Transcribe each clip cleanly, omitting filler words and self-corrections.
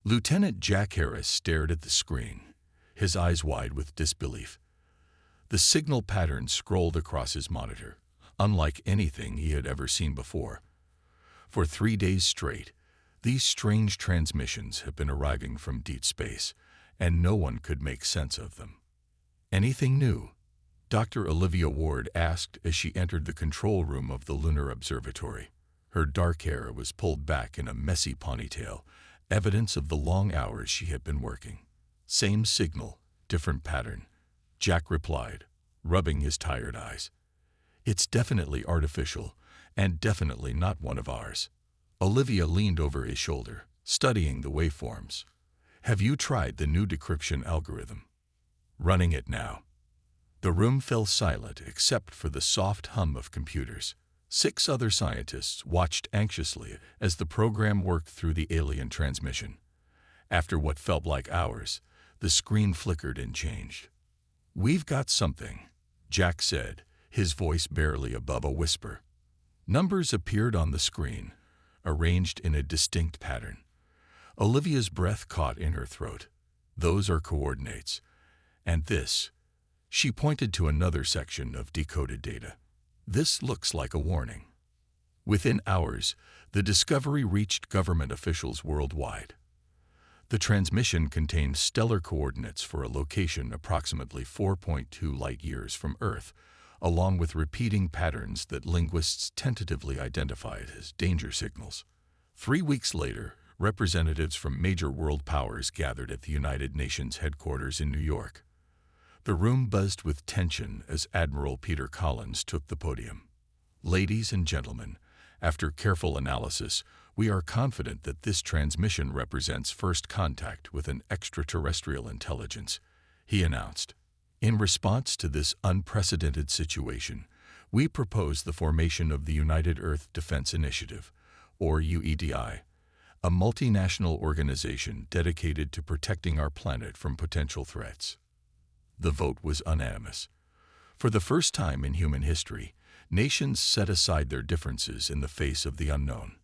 Lieutenant Jack Harris stared at the screen, his eyes wide with disbelief. The signal pattern scrolled across his monitor, unlike anything he had ever seen before. For 3 days straight, these strange transmissions have been arriving from deep space, and no one could make sense of them. "Anything new?" Dr. Olivia Ward asked as she entered the control room of the Lunar Observatory. Her dark hair was pulled back in a messy ponytail, evidence of the long hours she had been working. "Same signal, different pattern," Jack replied, rubbing his tired eyes. "It's definitely artificial, and definitely not one of ours." Olivia leaned over his shoulder, studying the waveforms. "Have you tried the new decryption algorithm?" "Running it now." The room fell silent except for the soft hum of computers. 6 other scientists watched anxiously as the program worked through the alien transmission. After what felt like hours, the screen flickered and changed. "We've got something," Jack said, his voice barely above a whisper. Numbers appeared on the screen, arranged in a distinct pattern. Olivia's breath caught in her throat. "Those are coordinates. And this," she pointed to another section of decoded data. "This looks like a warning." Within hours, the discovery reached government officials worldwide. The transmission contained stellar coordinates for a location approximately 4.2 light-years from Earth, along with repeating patterns that linguists tentatively identified as danger signals. 3 weeks later, representatives from major world powers gathered at the United Nations headquarters in New York. The room buzzed with tension as Admiral Peter Collins took the podium. "Ladies and gentlemen, after careful analysis, we are confident that this transmission represents first contact with an extraterrestrial intelligence," he announced. "In response to this unprecedented situation, we propose the formation of the United Earth Defense Initiative, or UEDI, a multinational organization dedicated to protecting our planet from potential threats." The vote was unanimous. For the first time in human history, nations set aside their differences in the face of the unknown.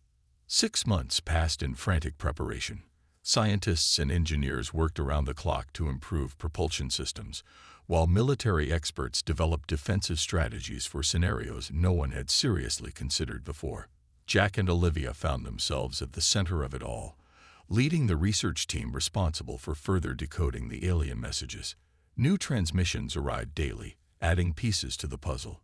6 months passed in frantic preparation. Scientists and engineers worked around the clock to improve propulsion systems, while military experts developed defensive strategies for scenarios no one had seriously considered before. Jack and Olivia found themselves at the center of it all, leading the research team responsible for further decoding the alien messages. New transmissions arrived daily, adding pieces to the puzzle.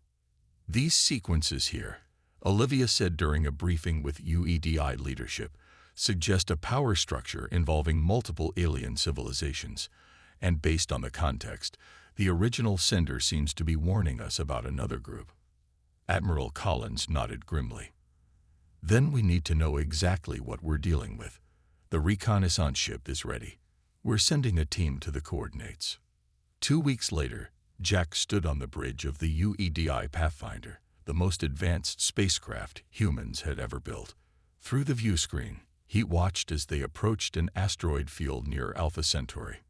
"These sequences here," Olivia said during a briefing with UEDI leadership, "suggest a power structure involving multiple alien civilizations, and based on the context, the original sender seems to be warning us about another group." Admiral Collins nodded grimly. "Then we need to know exactly what we're dealing with. The reconnaissance ship is ready. We're sending a team to the coordinates." 2 weeks later, Jack stood on the bridge of the UEDI Pathfinder, the most advanced spacecraft humans had ever built. Through the view screen, he watched as they approached an asteroid field near Alpha Centauri.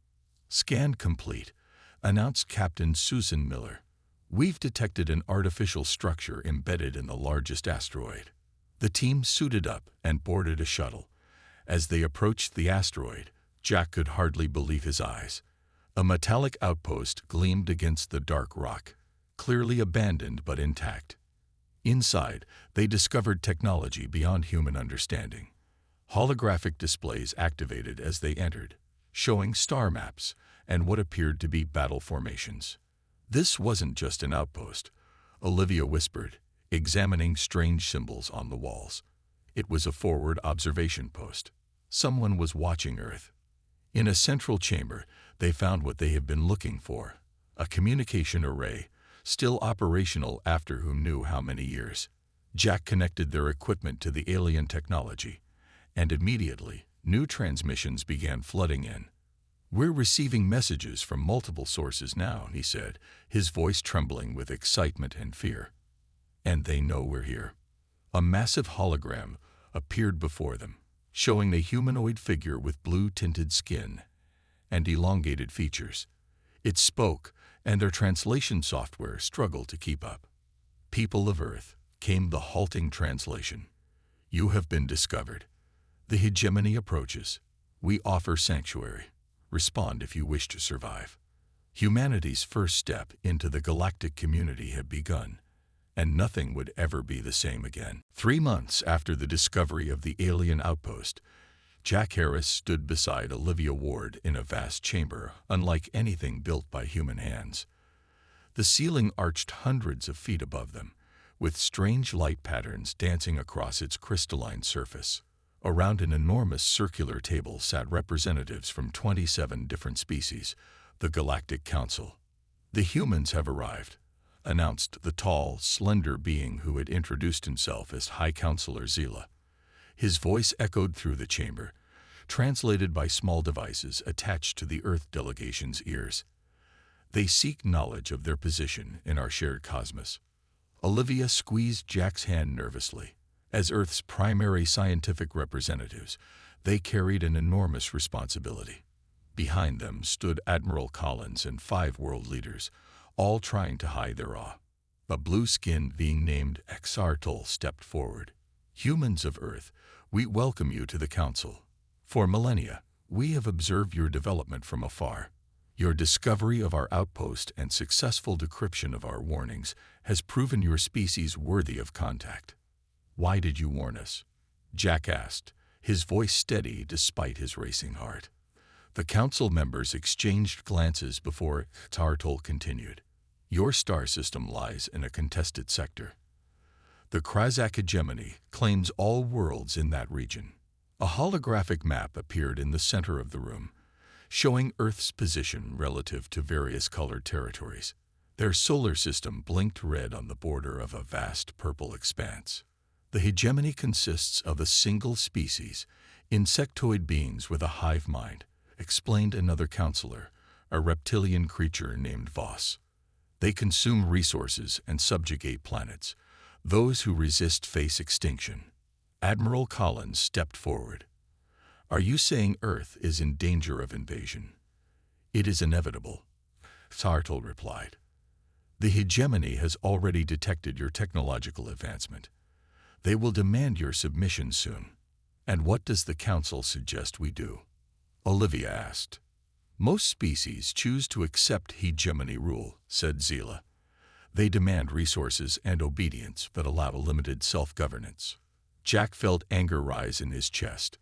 "Scan complete," announced Captain Susan Miller. "We've detected an artificial structure embedded in the largest asteroid." The team suited up and boarded a shuttle. As they approached the asteroid, Jack could hardly believe his eyes. A metallic outpost gleamed against the dark rock, clearly abandoned but intact. Inside, they discovered technology beyond human understanding. Holographic displays activated as they entered, showing star maps and what appeared to be battle formations. "This wasn't just an outpost," Olivia whispered, examining strange symbols on the walls. "It was a forward observation post. Someone was watching Earth." In a central chamber, they found what they had been looking for, a communication array, still operational after who knew how many years. Jack connected their equipment to the alien technology, and immediately, new transmissions began flooding in. "We're receiving messages from multiple sources now," he said, his voice trembling with excitement and fear. "And they know we're here." A massive hologram appeared before them, showing a humanoid figure with blue-tinted skin and elongated features. It spoke, and their translation software struggled to keep up. "People of Earth," came the halting translation. "You have been discovered. The hegemony approaches. We offer sanctuary. Respond if you wish to survive. Humanity's first step into the galactic community had begun, and nothing would ever be the same again. 3 months after the discovery of the alien outpost, Jack Harris stood beside Olivia Ward in a vast chamber unlike anything built by human hands. The ceiling arched hundreds of feet above them, with strange light patterns dancing across its crystalline surface. Around an enormous circular table sat representatives from 27 different species, the Galactic Council. "The humans have arrived," announced the tall, slender being who had introduced himself as High Counselor Zila. His voice echoed through the chamber, translated by small devices attached to the Earth delegation's ears. "They seek knowledge of their position in our shared cosmos." Olivia squeezed Jack's hand nervously. As Earth's primary scientific representatives, they carried an enormous responsibility. Behind them stood Admiral Collins and 5 world leaders, all trying to hide their awe. A blue-skinned being named Exartol stepped forward. "Humans of Earth, we welcome you to the Council. For millennia, we have observed your development from afar. Your discovery of our outpost and successful decryption of our warnings has proven your species worthy of contact." "Why did you warn us?" Jack asked, his voice steady despite his racing heart. The council members exchanged glances before Exartol continued. "Your star system lies in a contested sector. The Krazak hegemony claims all worlds in that region." A holographic map appeared in the center of the room, showing Earth's position relative to various colored territories. Their solar system blinked red on the border of a vast purple expanse. "The hegemony consists of a single species, insectoid beings with a hive mind," explained another counselor, a reptilian creature named Voss. "They consume resources and subjugate planets. Those who resist face extinction." Admiral Collins stepped forward. "Are you saying Earth is in danger of invasion?" "It is inevitable," Exartol replied. "The hegemony has already detected your technological advancement. They will demand your submission soon." "And what does the Council suggest we do?" Olivia asked. "Most species choose to accept hegemony rule," said Zila. "They demand resources and obedience but allow limited self-governance." Jack felt anger rise in his chest.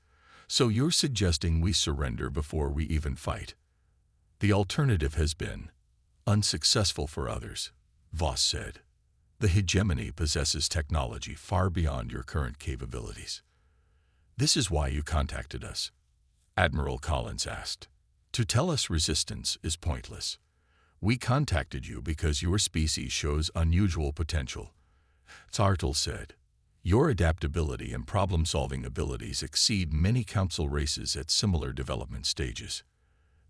"So you're suggesting we surrender before we even fight?" "The alternative has been unsuccessful for others," Voss said. "The hegemony possesses technology far beyond your current capabilities." "This is why you contacted us?" Admiral Collins asked. "To tell us resistance is pointless. We contacted you because your species shows unusual potential," Exartol said. "Your adaptability and problem-solving abilities exceed many council races at similar development stages."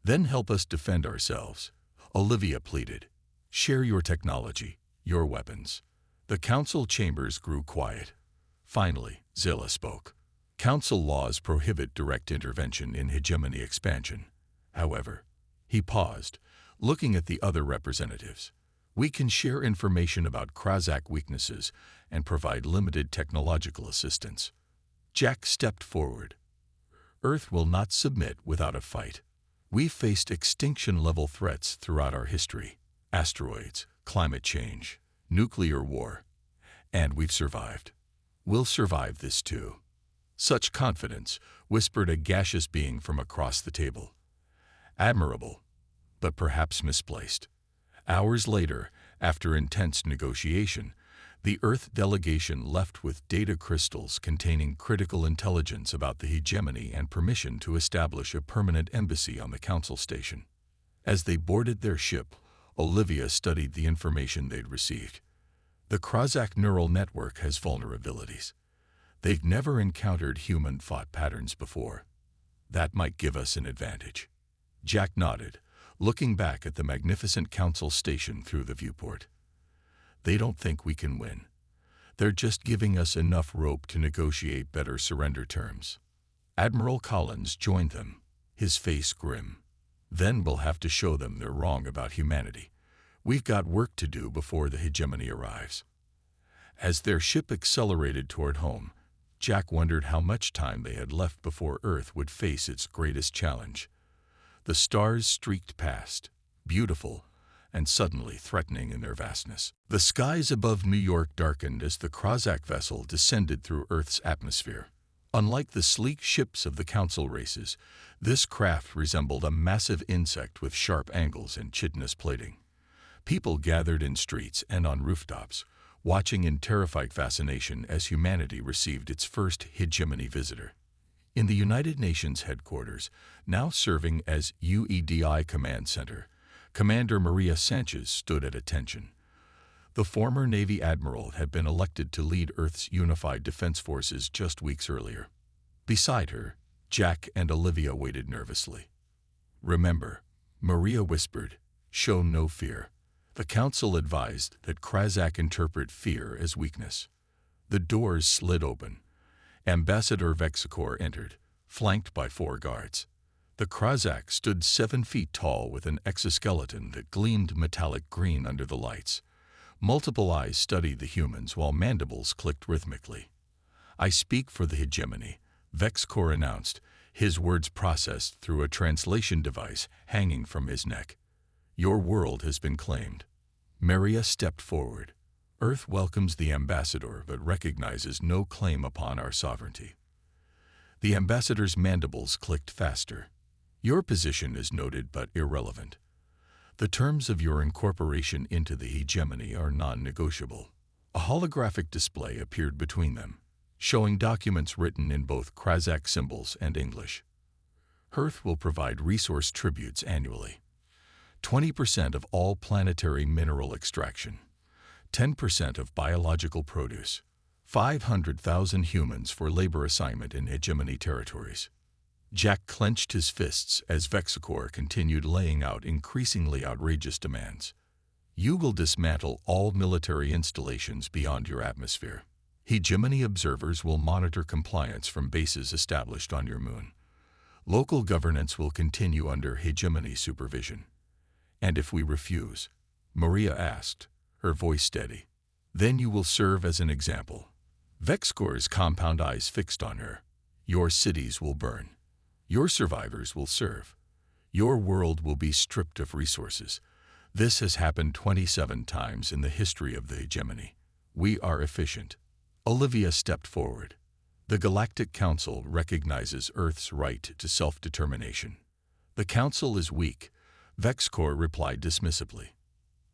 "Then help us defend ourselves," Olivia pleaded. "Share your technology, your weapons." The council chambers grew quiet. Finally, Zila spoke. "Council laws prohibit direct intervention in hegemony expansion. However," he paused, looking at the other representatives, "we can share information about Krazak weaknesses and provide limited technological assistance." Jack stepped forward. "Earth will not submit without a fight. We've faced extinction-level threats throughout our history: asteroids, climate change, nuclear war. And we've survived. We'll survive this too." "Such confidence," whispered a gaseous being from across the table. "Admirable, but perhaps misplaced." Hours later, after intense negotiation, the Earth delegation left with data crystals containing critical intelligence about the hegemony and permission to establish a permanent embassy on the Council station. As they boarded their ship, Olivia studied the information they'd received. "The Krazak neural network has vulnerabilities. They've never encountered human thought patterns before. That might give us an advantage." Jack nodded, looking back at the magnificent Council station through the viewport. "They don't think we can win. They're just giving us enough rope to negotiate better surrender terms." Admiral Collins joined them, his face grim. "Then we'll have to show them they're wrong about humanity. We've got work to do before the hegemony arrives." As their ship accelerated toward home, Jack wondered how much time they had left before Earth would face its greatest challenge. The stars streaked past, beautiful and suddenly threatening in their vastness. The skies above New York darkened as the Krazak vessel descended through Earth's atmosphere. Unlike the sleek ships of the Council races, this craft resembled a massive insect with sharp angles and chitinous plating. People gathered in streets and on rooftops, watching in terrified fascination as humanity received its first hegemony visitor. In the United Nations headquarters, now serving as UEDI Command Center, Commander Maria Sanchez stood at attention. The former Navy admiral had been elected to lead Earth's unified defense forces just weeks earlier. Beside her, Jack and Olivia waited nervously. "Remember," Maria whispered, "show no fear." The council advised that Krazak interpret fear as weakness. The doors slid open. Ambassador Vexicor entered, flanked by 4 guards. The Krazak stood 7 feet tall with an exoskeleton that gleamed metallic green under the lights. Multiple eyes studied the humans while mandibles clicked rhythmically. "I speak for the hegemony," Vexicor announced, his words processed through a translation device hanging from his neck. "Your world has been claimed." Maria stepped forward. "Earth welcomes the ambassador but recognizes no claim upon our sovereignty." The ambassador's mandibles clicked faster. "Your position is noted but irrelevant. The terms of your incorporation into the hegemony are non-negotiable." A holographic display appeared between them, showing documents written in both Krazak symbols and English. "Earth will provide resource tributes annually. 20% of all planetary mineral extraction, 10% of biological produce, 500,000 humans for labor assignment in hegemony territories." Jack clenched his fists as Vexicor continued laying out increasingly outrageous demands. "You will dismantle all military installations beyond your atmosphere. Hegemony observers will monitor compliance from bases established on your moon. Local governance will continue under hegemony supervision." "And if we refuse?" Maria asked, her voice steady. "Then you will serve as an example." Vexicor's compound eyes fixed on her. "Your cities will burn. Your survivors will serve. Your world will be stripped of resources. This has happened 27 times in the history of the hegemony. We are efficient." Olivia stepped forward. "The Galactic Council recognizes Earth's right to self-determination." "The Council is weak," Vexicor replied dismissively.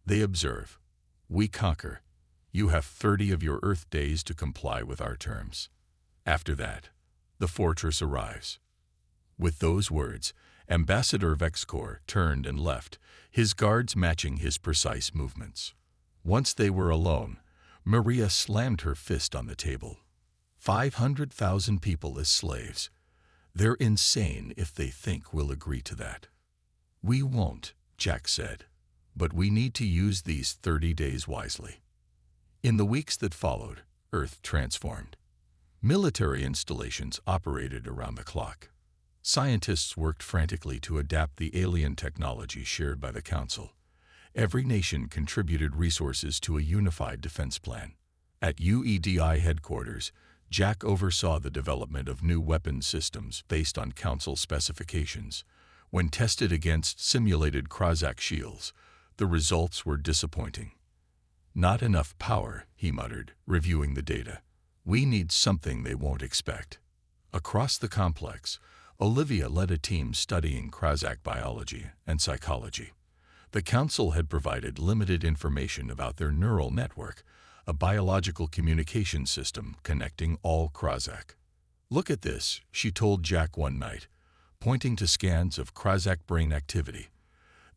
"They observe. We conquer. You have 30 of your Earth days to comply with our terms. After that, the fortress arrives." With those words, Ambassador Vexicor turned and left, his guards matching his precise movements. Once they were alone, Maria slammed her fist on the table. 500,000 people as slaves. They're insane if they think we'll agree to that. "We won't," Jack said, "but we need to use these 30 days wisely." In the weeks that followed, Earth transformed. Military installations operated around the clock. Scientists worked frantically to adapt the alien technology shared by the Council. Every nation contributed resources to a unified defense plan. At UEDI headquarters, Jack oversaw the development of new weapons systems based on Council specifications. When tested against simulated Krazak shields, the results were disappointing. "Not enough power," he muttered, reviewing the data. "We need something they won't expect." Across the complex, Olivia led a team studying Krazak biology and psychology. The Council had provided limited information about their neural network, a biological communication system connecting all Krazak. "Look at this," she told Jack one night, pointing to scans of Krazak brain activity.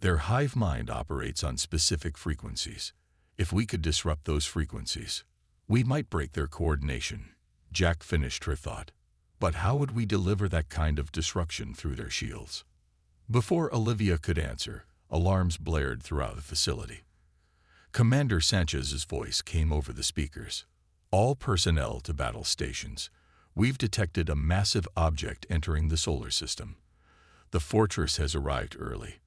"Their hive mind operates on specific frequencies. If we could disrupt those frequencies, we might break their coordination." Jack finished her thought. "But how would we deliver that kind of disruption through their shields?" Before Olivia could answer, alarms blared throughout the facility. Commander Sanchez's voice came over the speakers. "All personnel to battle stations. We've detected a massive object entering the solar system. The fortress has arrived early.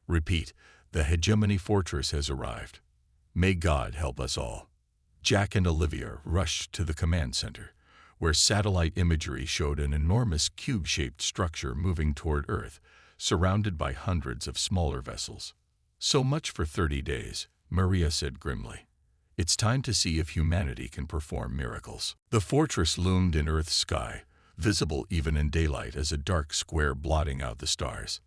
Repeat, the hegemony fortress has arrived. May God help us all." Jack and Olivia rushed to the command center, where satellite imagery showed an enormous cube-shaped structure moving toward Earth, surrounded by hundreds of smaller vessels. "So much for 30 days, Maria said grimly. "It's time to see if humanity can perform miracles." The fortress loomed in Earth's sky, visible even in daylight as a dark square blotting out the stars.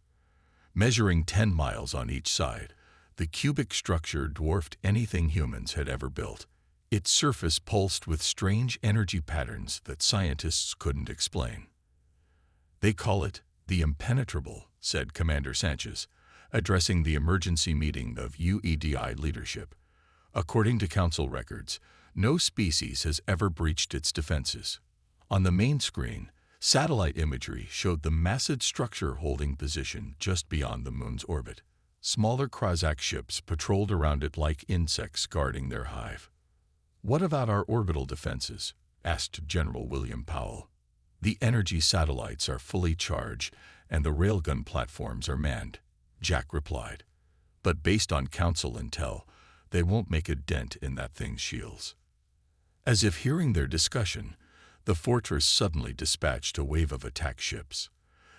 Measuring 10 miles on each side, the cubic structure dwarfed anything humans had ever built. Its surface pulsed with strange energy patterns that scientists couldn't explain. "They call it the impenetrable," said Commander Sanchez, addressing the emergency meeting of UEDI leadership. "According to Council records, no species has ever breached its defenses." On the main screen, satellite imagery showed the massive structure holding position just beyond the moon's orbit. Smaller Krazak ships patrolled around it like insects guarding their hive. "What about our orbital defenses?" asked General William Powell. "The energy satellites are fully charged and the railgun platforms are manned," Jack replied. "But based on Council intel, they won't make a dent in that thing's shields." As if hearing their discussion, the fortress suddenly dispatched a wave of attack ships.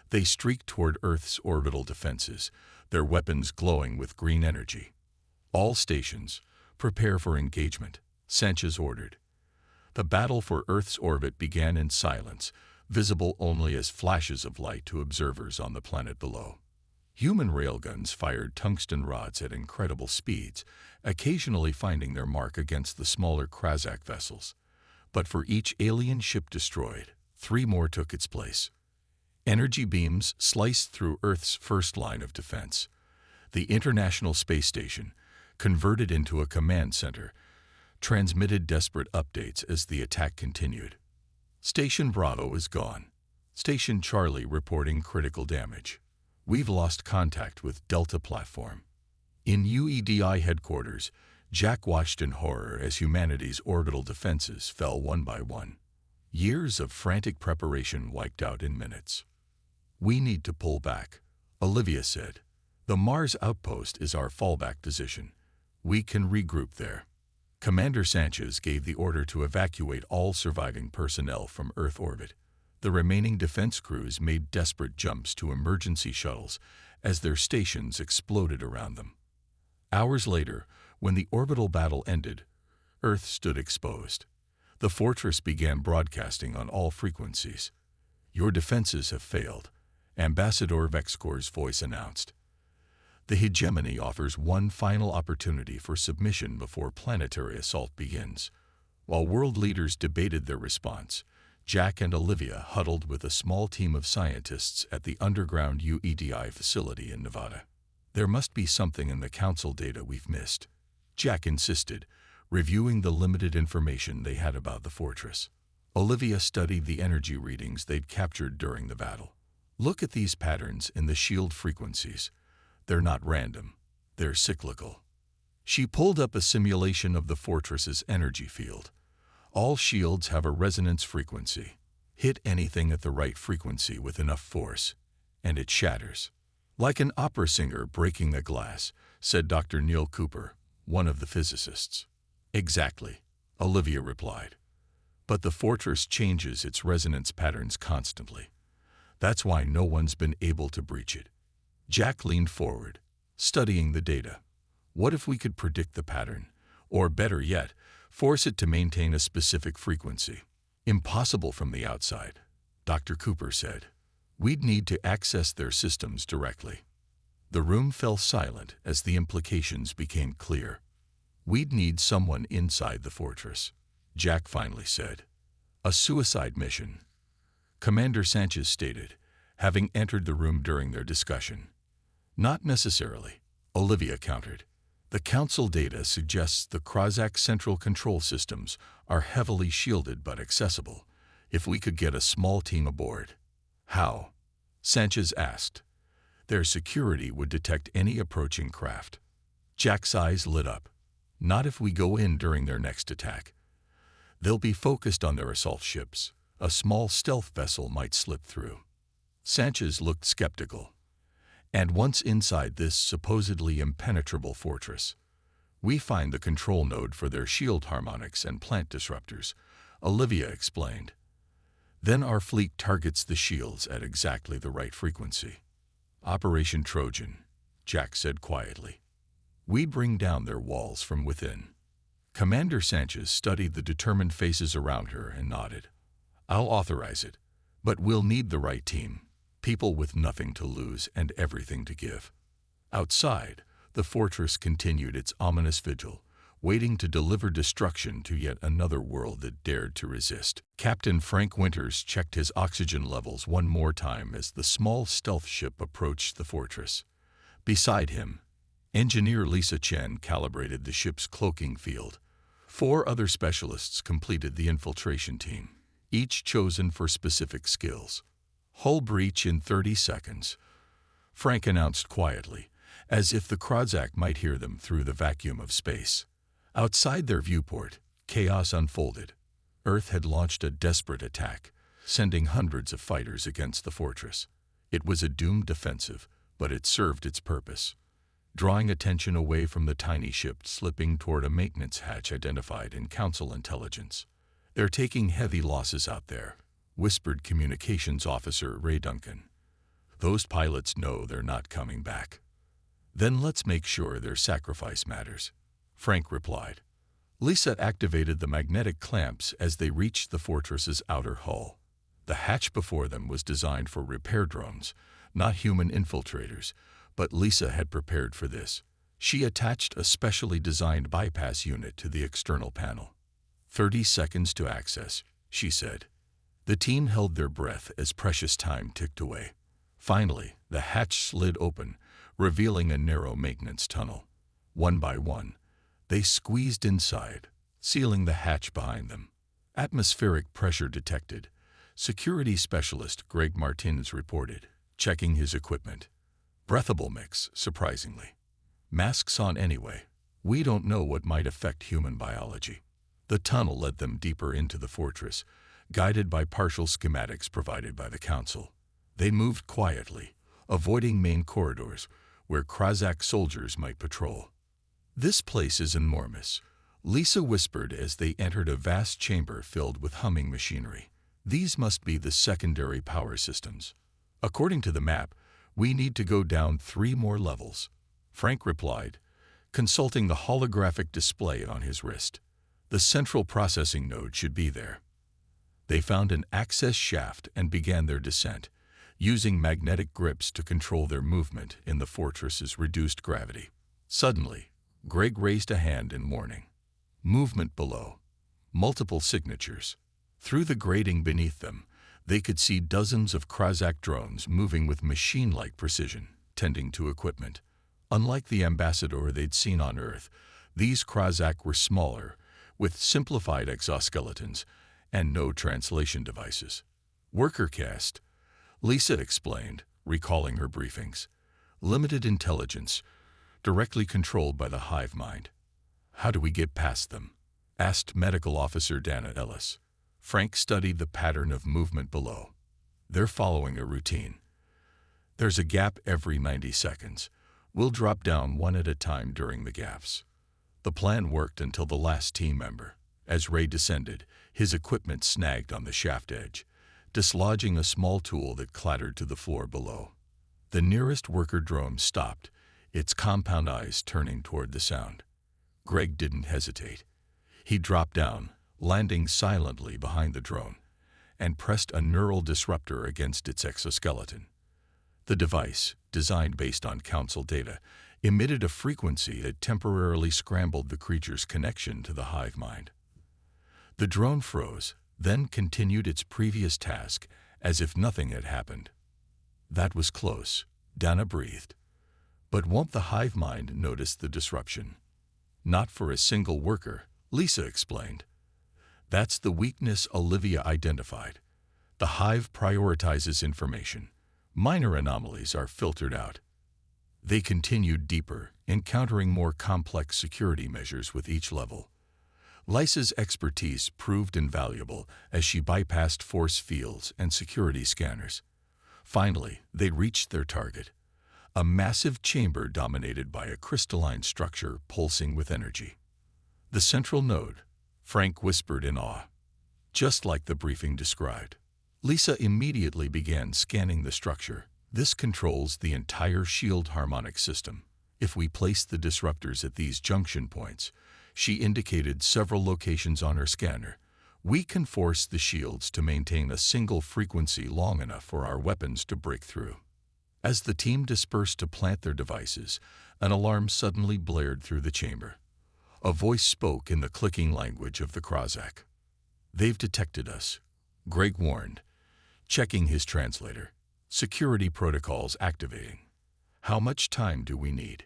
They streaked toward Earth's orbital defenses, their weapons glowing with green energy. "All stations, prepare for engagement," Sanchez ordered. The battle for Earth's orbit began in silence, visible only as flashes of light to observers on the planet below. Human railguns fired tungsten rods at incredible speeds, occasionally finding their mark against the smaller Krazak vessels. But for each alien ship destroyed, 3 more took its place. Energy beams sliced through Earth's first line of defense. The International Space Station, converted into a command center, transmitted desperate updates as the attack continued. "Station Bravo is gone. Station Charlie reporting critical damage. We've lost contact with Delta platform." In UEDI headquarters, Jack watched in horror as humanity's orbital defenses fell one by one. Years of frantic preparation wiped out in minutes. "We need to pull back," Olivia said. "The Mars outpost is our fallback position. We can regroup there." Commander Sanchez gave the order to evacuate all surviving personnel from Earth orbit. The remaining defense crews made desperate jumps to emergency shuttles as their stations exploded around them. Hours later, when the orbital battle ended, Earth stood exposed. The fortress began broadcasting on all frequencies. "Your defenses have failed," Ambassador Vexcor's voice announced. "The hegemony offers one final opportunity for submission before planetary assault begins." While world leaders debated their response, Jack and Olivia huddled with a small team of scientists at the underground UEDI facility in Nevada. "There must be something in the Council data we've missed," Jack insisted, reviewing the limited information they had about the fortress. Olivia studied the energy readings they'd captured during the battle. "Look at these patterns in the shield frequencies. They're not random. They're cyclical." She pulled up a simulation of the fortress's energy field. All shields have a resonance frequency. Hit anything at the right frequency with enough force, and it shatters. "Like an opera singer breaking a glass," said Dr. Neil Cooper, one of the physicists. "Exactly," Olivia replied. "But the fortress changes its resonance patterns constantly. That's why no one's been able to breach it." Jack leaned forward, studying the data. "What if we could predict the pattern, or better yet, force it to maintain a specific frequency?" "Impossible from the outside," Dr. Cooper said. "We'd need to access their systems directly." The room fell silent as the implications became clear. "We'd need someone inside the fortress," Jack finally said. "A suicide mission," Commander Sanchez stated, having entered the room during their discussion. "Not necessarily," Olivia countered. "The Council data suggests the Krazak central control systems are heavily shielded but accessible. If we could get a small team aboard." "How?" Sanchez asked. "Their security would detect any approaching craft." Jack's eyes lit up. "Not if we go in during their next attack. They'll be focused on their assault ships. A small stealth vessel might slip through." Sanchez looked skeptical. "And once inside this supposedly impenetrable fortress, we find the control node for their shield harmonics and plant disruptors," Olivia explained. Then our fleet targets the shields at exactly the right frequency. Operation Trojan, Jack said quietly. We bring down their walls from within. Commander Sanchez studied the determined faces around her and nodded. I'll authorize it, but we'll need the right team, people with nothing to lose and everything to give. Outside, the fortress continued its ominous vigil, waiting to deliver destruction to yet another world that dared to resist. Captain Frank Winters checked his oxygen levels one more time as the small stealth ship approached the fortress. Beside him, Engineer Lisa Chen calibrated the ship's cloaking field. 4 other specialists completed the infiltration team, each chosen for specific skills. Hull breach in 30 seconds, Frank announced quietly, as if the Krozak might hear them through the vacuum of space. Outside their viewport, chaos unfolded. Earth had launched a desperate attack, sending hundreds of fighters against the fortress. It was a doomed defensive, but it served its purpose, drawing attention away from the tiny ship slipping toward a maintenance hatch identified in Council intelligence. They're taking heavy losses out there, whispered Communications Officer Ray Duncan. Those pilots know they're not coming back. Then let's make sure their sacrifice matters, Frank replied. Lisa activated the magnetic clamps as they reached the fortress's outer hull. The hatch before them was designed for repair drones, not human infiltrators, but Lisa had prepared for this. She attached a specially designed bypass unit to the external panel. 30 seconds to access, she said. The team held their breath as precious time ticked away. Finally, the hatch slid open, revealing a narrow maintenance tunnel. One by one, they squeezed inside, sealing the hatch behind them. Atmospheric pressure detected, Security Specialist Greg Martins reported, checking his equipment. Breathable mix, surprisingly. Masks on anyway. We don't know what might affect human biology. The tunnel led them deeper into the fortress, guided by partial schematics provided by the Council. They moved quietly, avoiding main corridors where Krozak soldiers might patrol. This place is enormous, Lisa whispered as they entered a vast chamber filled with humming machinery. These must be the secondary power systems. According to the map, we need to go down 3 more levels, Frank replied, consulting the holographic display on his wrist. The central processing node should be there. They found an access shaft and began their descent, using magnetic grips to control their movement in the fortress's reduced gravity. Suddenly, Greg raised a hand in warning. Movement below. Multiple signatures. Through the grating beneath them, they could see dozens of Krozak drones moving with machine-like precision, tending to equipment. Unlike the ambassador they'd seen on Earth, these Krozak were smaller, with simplified exoskeletons and no translation devices. Worker caste, Lisa explained, recalling her briefings. Limited intelligence, directly controlled by the hive mind. How do we get past them? Asked Medical Officer Dana Ellis. Frank studied the pattern of movement below. They're following a routine. There's a gap every 90 seconds. We'll drop down one at a time during the gaps. The plan worked until the last team member. As Ray descended, his equipment snagged on the shaft edge, dislodging a small tool that clattered to the floor below. The nearest worker drone stopped, its compound eyes turning toward the sound. Greg didn't hesitate. He dropped down, landing silently behind the drone, and pressed a neural disruptor against its exoskeleton. The device, designed based on Council data, emitted a frequency that temporarily scrambled the creature's connection to the hive mind. The drone froze, then continued its previous task as if nothing had happened. That was close, Dana breathed. But won't the hive mind notice the disruption? Not for a single worker, Lisa explained. That's the weakness Olivia identified. The hive prioritizes information. Minor anomalies are filtered out. They continued deeper, encountering more complex security measures with each level. Lisa's expertise proved invaluable as she bypassed force fields and security scanners. Finally, they reached their target, a massive chamber dominated by a crystalline structure pulsing with energy. The central node, Frank whispered in awe. Just like the briefing described. Lisa immediately began scanning the structure. This controls the entire shield harmonic system. If we place the disruptors at these junction points, she indicated several locations on her scanner, we can force the shields to maintain a single frequency long enough for our weapons to break through. As the team dispersed to plant their devices, an alarm suddenly blared through the chamber. A voice spoke in the clicking language of the Krozak. "They've detected us," Greg warned, checking his translator. "Security protocols activating." "How much time do we need?"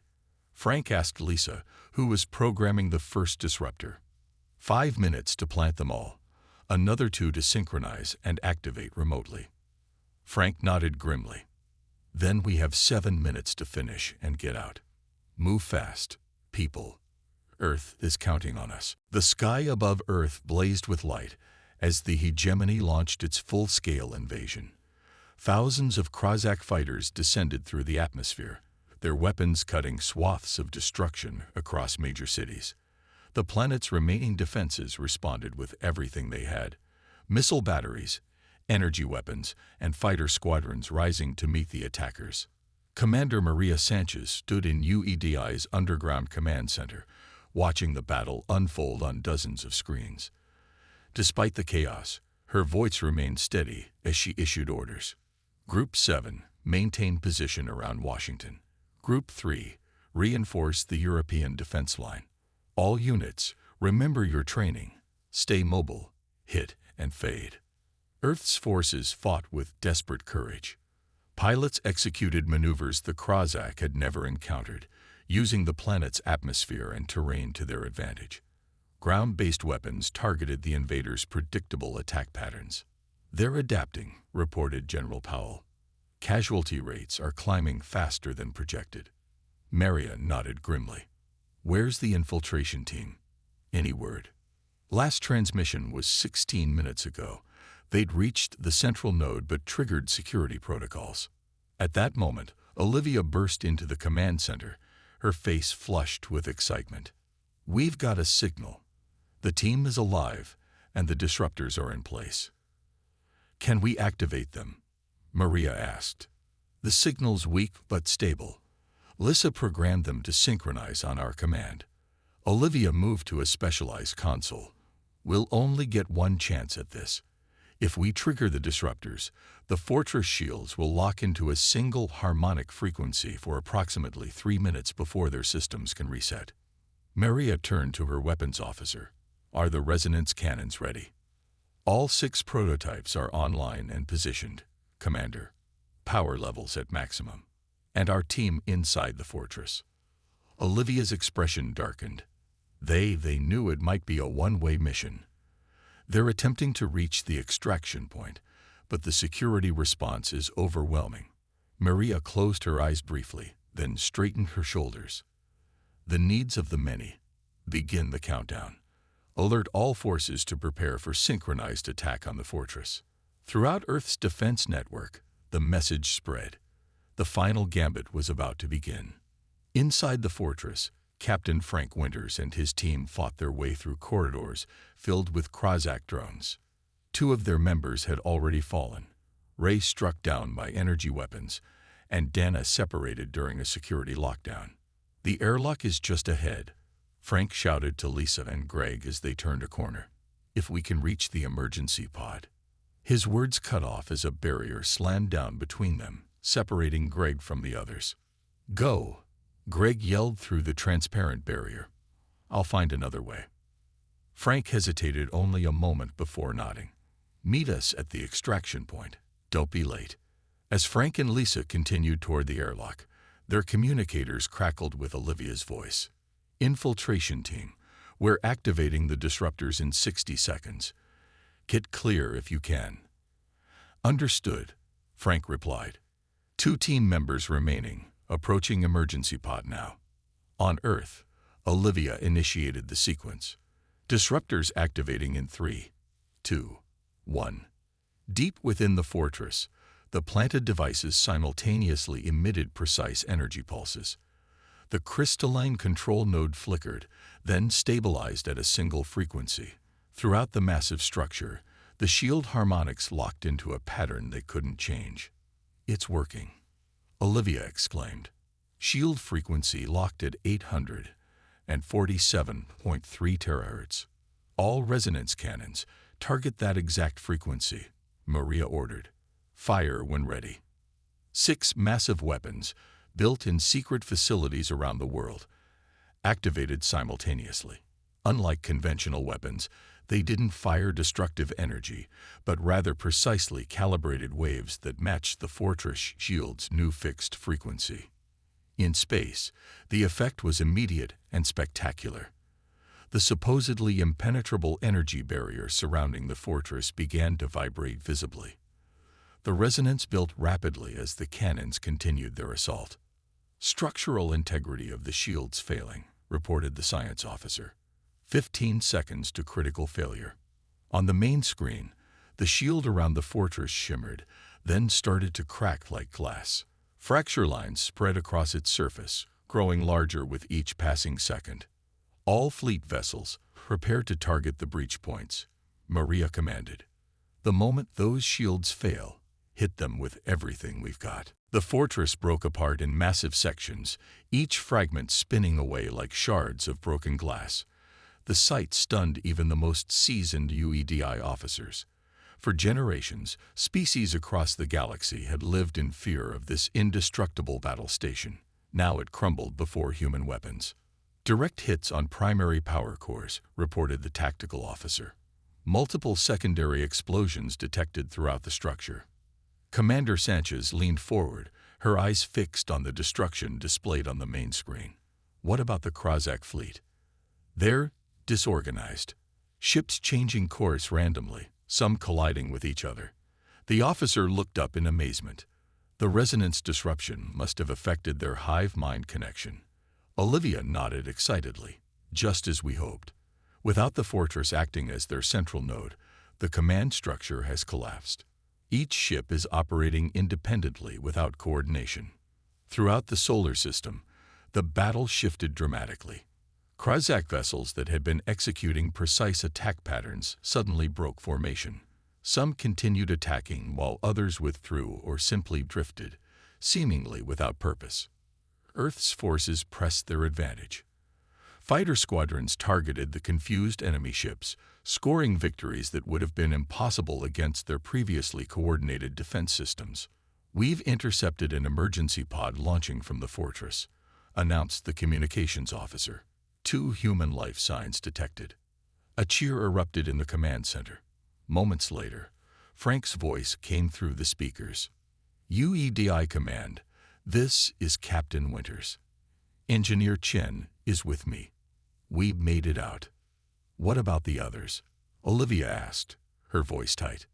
Frank asked Lisa, who was programming the first disruptor. 5 minutes to plant them all, another 2 to synchronize and activate remotely. Frank nodded grimly. "Then we have 7 minutes to finish and get out. Move fast, people. Earth is counting on us." The sky above Earth blazed with light as the hegemony launched its full-scale invasion. Thousands of Krozak fighters descended through the atmosphere, their weapons cutting swaths of destruction across major cities. The planet's remaining defenses responded with everything they had: missile batteries, energy weapons, and fighter squadrons rising to meet the attackers. Commander Maria Sanchez stood in UEDI's underground command center, watching the battle unfold on dozens of screens. Despite the chaos, her voice remained steady as she issued orders. Group 7, maintain position around Washington. Group 3, reinforce the European defense line. All units, remember your training. Stay mobile, hit, and fade. Earth's forces fought with desperate courage. Pilots executed maneuvers the Krozak had never encountered, using the planet's atmosphere and terrain to their advantage. Ground-based weapons targeted the invaders' predictable attack patterns. "They're adapting," reported General Powell. "Casualty rates are climbing faster than projected." Maria nodded grimly. "Where's the infiltration team? Any word?" Last transmission was 16 minutes ago. They'd reached the central node but triggered security protocols. At that moment, Olivia burst into the command center, her face flushed with excitement. "We've got a signal. The team is alive, and the disruptors are in place." "Can we activate them?" Maria asked. "The signal's weak but stable. Lisa programmed them to synchronize on our command." Olivia moved to a specialized console. "We'll only get one chance at this. If we trigger the disruptors, the fortress shields will lock into a single harmonic frequency for approximately 3 minutes before their systems can reset." Maria turned to her weapons officer. "Are the resonance cannons ready?" "All 6 prototypes are online and positioned, Commander. Power levels at maximum. And our team inside the fortress." Olivia's expression darkened. They knew it might be a one-way mission. They're attempting to reach the extraction point, but the security response is overwhelming. Maria closed her eyes briefly, then straightened her shoulders. "The needs of the many. Begin the countdown. Alert all forces to prepare for synchronized attack on the fortress." Throughout Earth's defense network, the message spread. The final gambit was about to begin. Inside the fortress, Captain Frank Winters and his team fought their way through corridors filled with Krozak drones. 2 of their members had already fallen. Ray struck down by energy weapons, and Dana separated during a security lockdown. "The airlock is just ahead," Frank shouted to Lisa and Greg as they turned a corner. "If we can reach the emergency pod." His words cut off as a barrier slammed down between them, separating Greg from the others. "Go!" Greg yelled through the transparent barrier. "I'll find another way." Frank hesitated only a moment before nodding. "Meet us at the extraction point. Don't be late." As Frank and Lisa continued toward the airlock, their communicators crackled with Olivia's voice. "Infiltration team, we're activating the disruptors in 60 seconds. Get clear if you can." "Understood," Frank replied. 2 team members remaining, approaching emergency pod now. On Earth, Olivia initiated the sequence. Disruptors activating in 3, 2, 1. Deep within the fortress, the planted devices simultaneously emitted precise energy pulses. The crystalline control node flickered, then stabilized at a single frequency. Throughout the massive structure, The shield harmonics locked into a pattern they couldn't change. "It's working," Olivia exclaimed. Shield frequency locked at 847.3 terahertz. "All resonance cannons target that exact frequency," Maria ordered. "Fire when ready." 6 massive weapons, built in secret facilities around the world, activated simultaneously. Unlike conventional weapons, they didn't fire destructive energy, but rather precisely calibrated waves that matched the fortress shield's new fixed frequency. In space, the effect was immediate and spectacular. The supposedly impenetrable energy barrier surrounding the fortress began to vibrate visibly. The resonance built rapidly as the cannons continued their assault. "Structural integrity of the shields failing," reported the science officer. 15 seconds to critical failure. On the main screen, the shield around the fortress shimmered, then started to crack like glass. Fracture lines spread across its surface, growing larger with each passing second. "All fleet vessels, prepare to target the breach points," Maria commanded. "The moment those shields fail, hit them with everything we've got." The fortress broke apart in massive sections, each fragment spinning away like shards of broken glass. The sight stunned even the most seasoned UEDI officers. For generations, species across the galaxy had lived in fear of this indestructible battle station. Now it crumbled before human weapons. "Direct hits on primary power cores," reported the tactical officer. "Multiple secondary explosions detected throughout the structure." Commander Sanchez leaned forward, her eyes fixed on the destruction displayed on the main screen. "What about the Krozak fleet?" "They're disorganized. Ships changing course randomly, some colliding with each other." The officer looked up in amazement. The resonance disruption must have affected their hive-mind connection. Olivia nodded excitedly. "Just as we hoped. Without the fortress acting as their central node, the command structure has collapsed. Each ship is operating independently without coordination. Throughout the solar system, the battle shifted dramatically. Krozak vessels that had been executing precise attack patterns suddenly broke formation. Some continued attacking while others withdrew or simply drifted, seemingly without purpose. Earth's forces pressed their advantage. Fighter squadrons targeted the confused enemy ships, scoring victories that would have been impossible against their previously coordinated defense systems. "We've intercepted an emergency pod launching from the fortress," announced the communications officer. 2 human life signs detected. A cheer erupted in the command center. Moments later, Frank's voice came through the speakers. "UEDI Command, this is Captain Winters. Engineer Chen is with me. We made it out." "What about the others?" Olivia asked, her voice tight.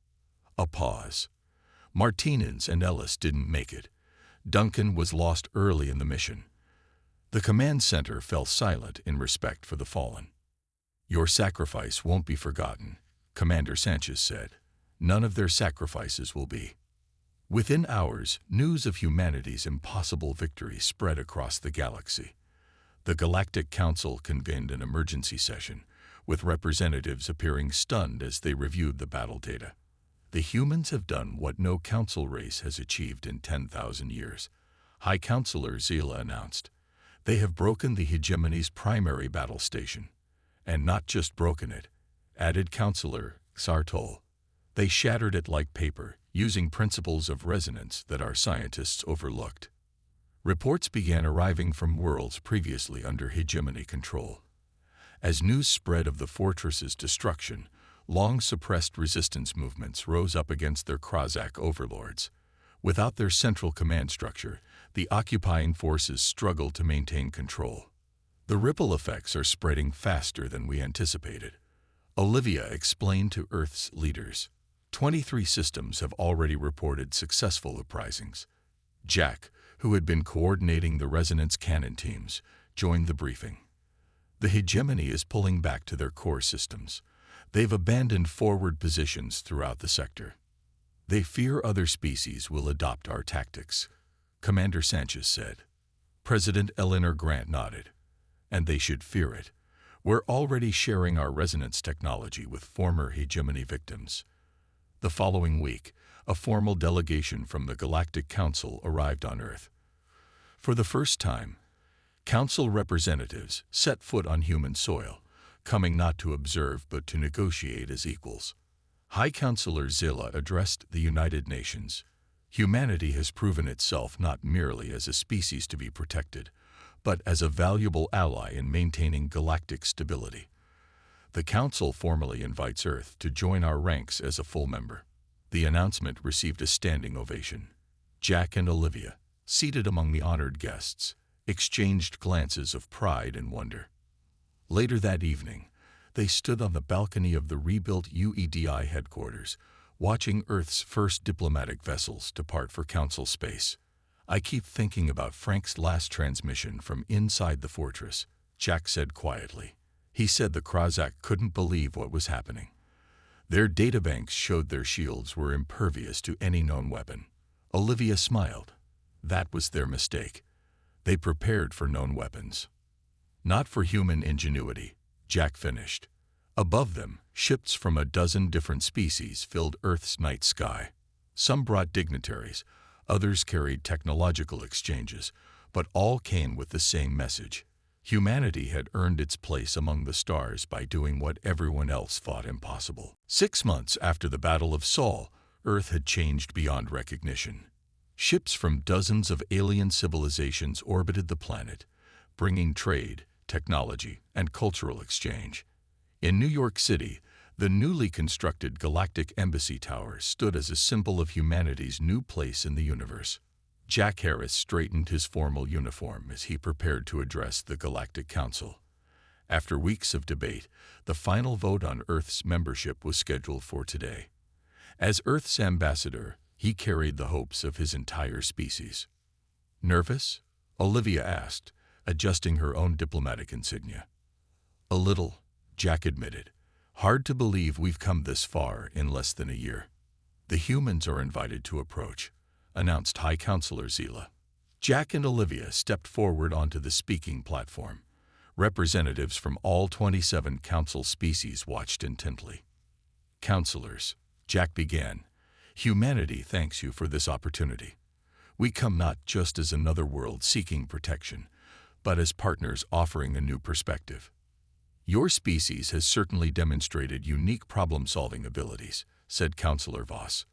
A pause. "Martinez and Ellis didn't make it. Duncan was lost early in the mission." The command center fell silent in respect for the fallen. "Your sacrifice won't be forgotten," Commander Sanchez said. "None of their sacrifices will be." Within hours, news of humanity's impossible victory spread across the galaxy. The Galactic Council convened an emergency session, with representatives appearing stunned as they reviewed the battle data. "The humans have done what no council race has achieved in 10,000 years," High Counselor Zila announced. "They have broken the hegemony's primary battle station. And not just broken it," added Counselor Sartol. "They shattered it like paper, using principles of resonance that our scientists overlooked." Reports began arriving from worlds previously under hegemony control. As news spread of the fortress's destruction, long-suppressed resistance movements rose up against their Krozak overlords. Without their central command structure, the occupying forces struggled to maintain control. "The ripple effects are spreading faster than we anticipated," Olivia explained to Earth's leaders. 23 systems have already reported successful uprisings. Jack, who had been coordinating the resonance cannon teams, joined the briefing. "The hegemony is pulling back to their core systems. They've abandoned forward positions throughout the sector. They fear other species will adopt our tactics," Commander Sanchez said. President Eleanor Grant nodded. "And they should fear it. We're already sharing our resonance technology with former hegemony victims. The following week, a formal delegation from the Galactic Council arrived on Earth. For the first time, Council representatives set foot on human soil, coming not to observe but to negotiate as equals. High Counselor Zilla addressed the United Nations. Humanity has proven itself not merely as a species to be protected, but as a valuable ally in maintaining galactic stability. The Council formally invites Earth to join our ranks as a full member. The announcement received a standing ovation. Jack and Olivia, seated among the honored guests, exchanged glances of pride and wonder. Later that evening, they stood on the balcony of the rebuilt UEDI headquarters, watching Earth's first diplomatic vessels depart for Council space. "I keep thinking about Frank's last transmission from inside the fortress," Jack said quietly. He said the Krozak couldn't believe what was happening. Their databanks showed their shields were impervious to any known weapon. Olivia smiled. That was their mistake. They prepared for known weapons. Not for human ingenuity, Jack finished. Above them, ships from a dozen different species filled Earth's night sky. Some brought dignitaries, others carried technological exchanges, but all came with the same message. Humanity had earned its place among the stars by doing what everyone else thought impossible. 6 months after the Battle of Sol, Earth had changed beyond recognition. Ships from dozens of alien civilizations orbited the planet, bringing trade, technology, and cultural exchange. In New York City, the newly constructed Galactic Embassy Tower stood as a symbol of humanity's new place in the universe. Jack Harris straightened his formal uniform as he prepared to address the Galactic Council. After weeks of debate, the final vote on Earth's membership was scheduled for today. As Earth's ambassador, he carried the hopes of his entire species. "Nervous?" Olivia asked, adjusting her own diplomatic insignia. "A little," Jack admitted. "Hard to believe we've come this far in less than a year." "The humans are invited to approach," announced High Counselor Zilla. Jack and Olivia stepped forward onto the speaking platform. Representatives from all 27 Council species watched intently. "Counselors," Jack began, "humanity thanks you for this opportunity. We come not just as another world seeking protection, but as partners offering a new perspective. Your species has certainly demonstrated unique problem-solving abilities," said Counselor Voss.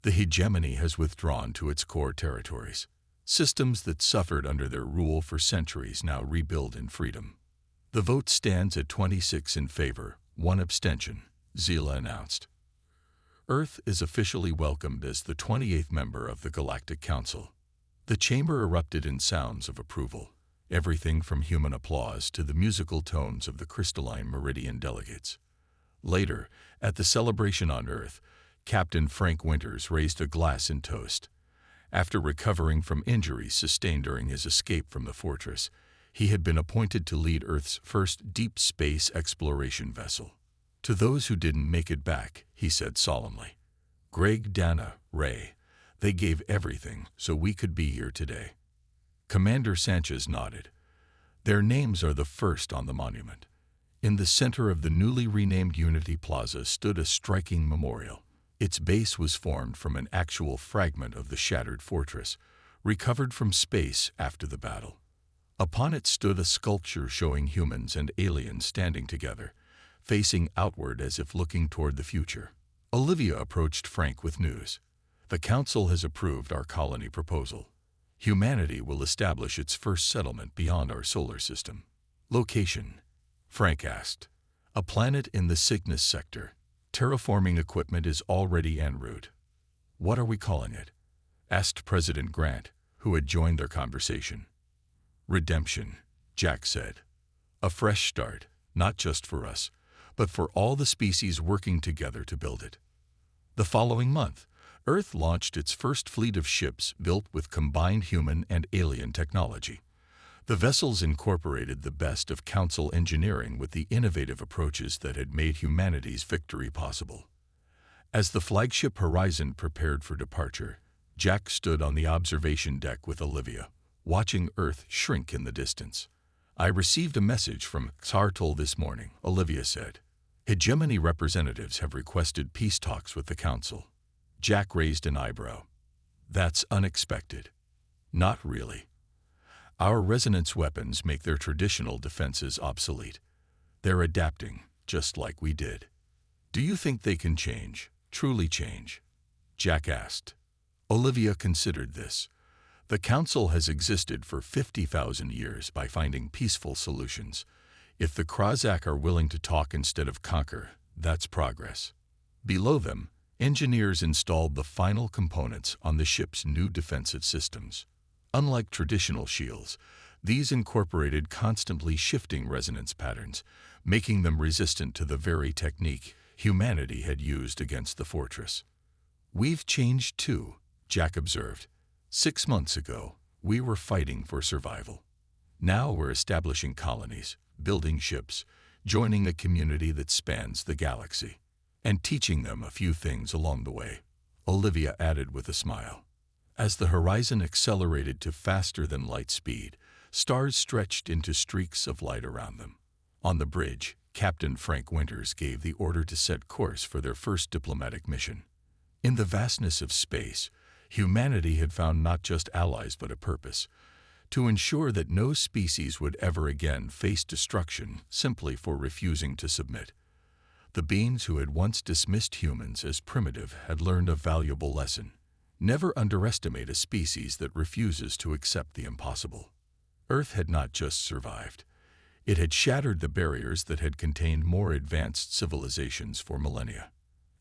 "The hegemony has withdrawn to its core territories. Systems that suffered under their rule for centuries now rebuild in freedom." "The vote stands at 26 in favor, 1 abstention," Zilla announced. Earth is officially welcomed as the 28th member of the Galactic Council. The chamber erupted in sounds of approval, everything from human applause to the musical tones of the crystalline Meridian delegates. Later, at the celebration on Earth, Captain Frank Winters raised a glass in toast. After recovering from injuries sustained during his escape from the fortress, he had been appointed to lead Earth's first deep space exploration vessel. "To those who didn't make it back," he said solemnly. "Greg, Dana, Ray, they gave everything so we could be here today." Commander Sanchez nodded. "Their names are the first on the monument." In the center of the newly renamed Unity Plaza stood a striking memorial. Its base was formed from an actual fragment of the shattered fortress, recovered from space after the battle. Upon it stood a sculpture showing humans and aliens standing together, facing outward as if looking toward the future. Olivia approached Frank with news. "The Council has approved our colony proposal. Humanity will establish its first settlement beyond our solar system." "Location?" Frank asked. "A planet in the Cygnus sector. Terraforming equipment is already en route." "What are we calling it?" asked President Grant, who had joined their conversation. "Redemption," Jack said. "A fresh start, not just for us, but for all the species working together to build it." The following month, Earth launched its first fleet of ships built with combined human and alien technology. The vessels incorporated the best of Council engineering with the innovative approaches that had made humanity's victory possible. As the flagship Horizon prepared for departure, Jack stood on the observation deck with Olivia, watching Earth shrink in the distance. "I received a message from Xartol this morning," Olivia said. Hegemony representatives have requested peace talks with the Council. Jack raised an eyebrow. That's unexpected. Not really. Our resonance weapons make their traditional defenses obsolete. They're adapting, just like we did. Do you think they can change, truly change? Jack asked. Olivia considered this. The Council has existed for 50,000 years by finding peaceful solutions. If the Krozak are willing to talk instead of conquer, that's progress. Below them, engineers installed the final components on the ship's new defensive systems. Unlike traditional shields, these incorporated constantly shifting resonance patterns, making them resistant to the very technique humanity had used against the fortress. We've changed too, Jack observed. 6 months ago, we were fighting for survival. Now we're establishing colonies, building ships, joining a community that spans the galaxy, and teaching them a few things along the way, Olivia added with a smile. As the horizon accelerated to faster than light speed, stars stretched into streaks of light around them. On the bridge, Captain Frank Winters gave the order to set course for their first diplomatic mission. In the vastness of space, humanity had found not just allies but a purpose: to ensure that no species would ever again face destruction simply for refusing to submit. The beings who had once dismissed humans as primitive had learned a valuable lesson. Never underestimate a species that refuses to accept the impossible. Earth had not just survived. It had shattered the barriers that had contained more advanced civilizations for millennia.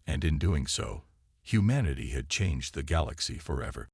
And in doing so, humanity had changed the galaxy forever.